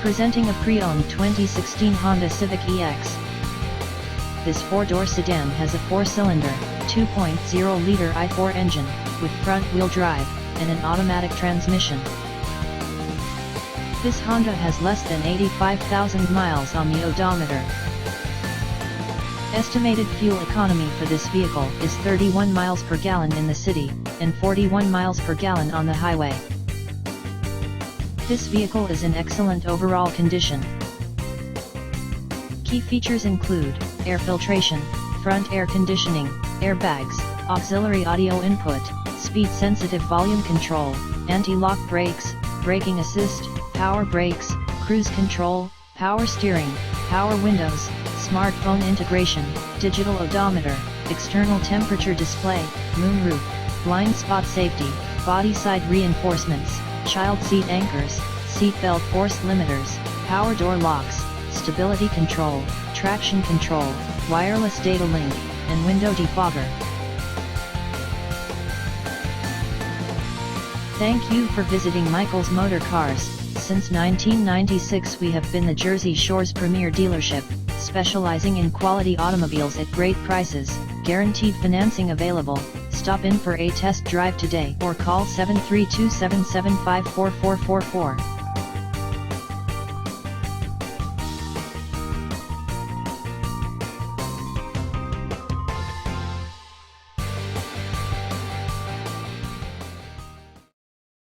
Presenting a pre-owned 2016 Honda Civic EX. This four-door sedan has a four-cylinder, 2.0-liter i4 engine, with front-wheel drive, and an automatic transmission. This Honda has less than 85,000 miles on the odometer. Estimated fuel economy for this vehicle is 31 miles per gallon in the city, and 41 miles per gallon on the highway. This vehicle is in excellent overall condition. Key features include air filtration, front air conditioning, airbags, auxiliary audio input, speed-sensitive volume control, anti-lock brakes, braking assist, power brakes, cruise control, power steering, power windows, smartphone integration, digital odometer, external temperature display, moonroof, blind spot safety, body side reinforcements, child seat anchors, seat belt force limiters, power door locks, stability control, traction control, wireless data link, and window defogger. Thank you for visiting Michael's Motorcars. Since 1996 we have been the Jersey Shore's premier dealership, specializing in quality automobiles at great prices, guaranteed financing available. Stop in for a test drive today or call 732-775-4444.